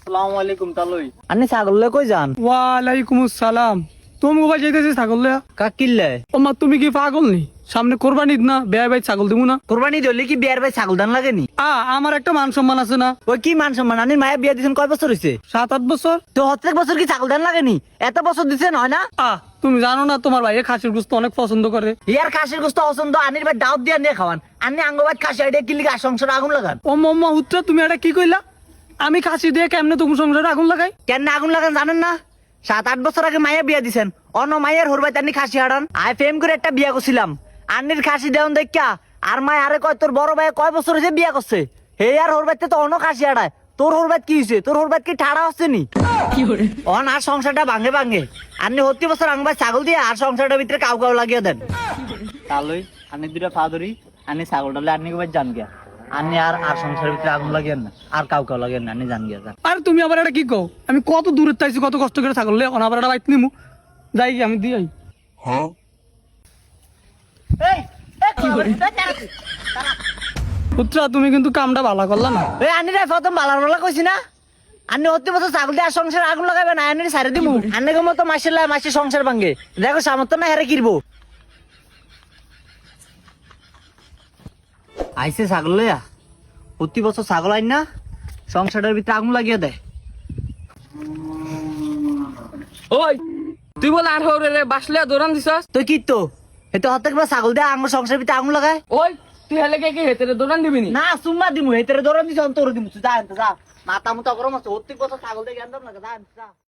আসসালামু আলাইকুম তালুই। আনি ছাগল লয়ে কই যান? ওয়ালাইকুম আসসালাম। তুমি কোথায় যাইতেছি ছাগল লয়া? কাক কিল্লে? ও মা, তুমি কি পাগল নি? সামনে কোরবানি ঈদ না, বেয়া ভাই ছাগল দিব না? কোরবানি দিলে কি বিয়ার ভাই ছাগল দান লাগেনি? আমার একটা মান সম্মান আছে না? ওই কি মান সম্মান? আনির মায়ের বিয়া দিছেন কয় বছর হইছে? 7-8 বছর। তো প্রত্যেক বছর কি ছাগল দান লাগেনি? এত বছর দিছেন হয় না? তুমি জানো না তোমার ভাই খাসির গোস্ত অনেক পছন্দ করে? ইয়ার খাসির গোস্ত পছন্দ, আনির ভাই দাওয়াত দিয়ে নিয়ে খাওয়ান। আনি আঙ্গবাদ খাসি আইডিয়া কিলি গা সংসার আগুন লাগান। ও মাম্মা হুত্রা, তুমি এটা কি কইলা? আমি খাসি দিয়ে কেমনে তুমি সংসারে আগুন লাগাই? কেন আগুন লাগান জানেন না? 7-8 বছর আগে মাইয়া বিয়া দিছেন, অন্য মাইয়ার হরবাই তানি খাসি হারান। আই ফেম করে একটা বিয়া করছিলাম, আন্নির খাসি দেওয়ান দেখা আর মায় আরে কয় তোর বড় ভাই কয় বছর হয়েছে বিয়া করছে, হে আর হরবাইতে তো অন্য খাসি হারায়। তোর হরবাইত কি হয়েছে? তোর হরবাইত কি ঠাড়া হচ্ছে নি? অন আর সংসারটা ভাঙে ভাঙে আন্নি হত্তি বছর আংবাই ছাগল দিয়ে আর সংসারটার ভিতরে কাউ কাউ লাগিয়ে দেন। তালুই আনি দুটা পা ধরি, আনি ছাগলটালে আনি কবার জান গিয়া। আনি আর আর সংসারের ভিতরে আগুন লাগিয়েন না, আর কাউ কাউ লাগিয়েন না, আনি জান গিয়া যান। আর তুমি আবার এটা কি কও? আমি কত দূরে চাইছি, কত কষ্ট করে ছাগল লয়ে, আবার এটা বাইত নিমু। যাই কি আমি দিই। পুত্রা, তুমি কিন্তু কামটা ভালো করলা না। এই আনি রে প্রথম বালার বলা কইছি না, আন্নি হত্তি বছর ছাগল দিয়ে আর সংসার আগুন লাগাবে না, আনি সারে দিমু। আন্নিকে মতো মাসের লাই মাসে সংসার ভাঙ্গে, দেখো সামর্থ্য না হেরে কিরবো। আইসে ছাগল লইয়া, প্রতি বছর ছাগল আইন না সংসারের ভিতরে আগুন লাগিয়ে দেয়। ওই তুই বলে আর হরে রে বাসলে দৌড়ান দিছস? তুই কি তো এটা হতে ছাগল দিয়ে আমার সংসার ভিতরে আগুন লাগায়? ওই তুই হেলে কে হেতে দৌড়ান দিবি নি? না সুম্মা দিমু, হেতেরে ধরে দিছ অন্তর দিমু। যা মাথা মুতা গরম আছে, প্রত্যেক বছর ছাগল দিয়ে জ্ঞান দাম না। যা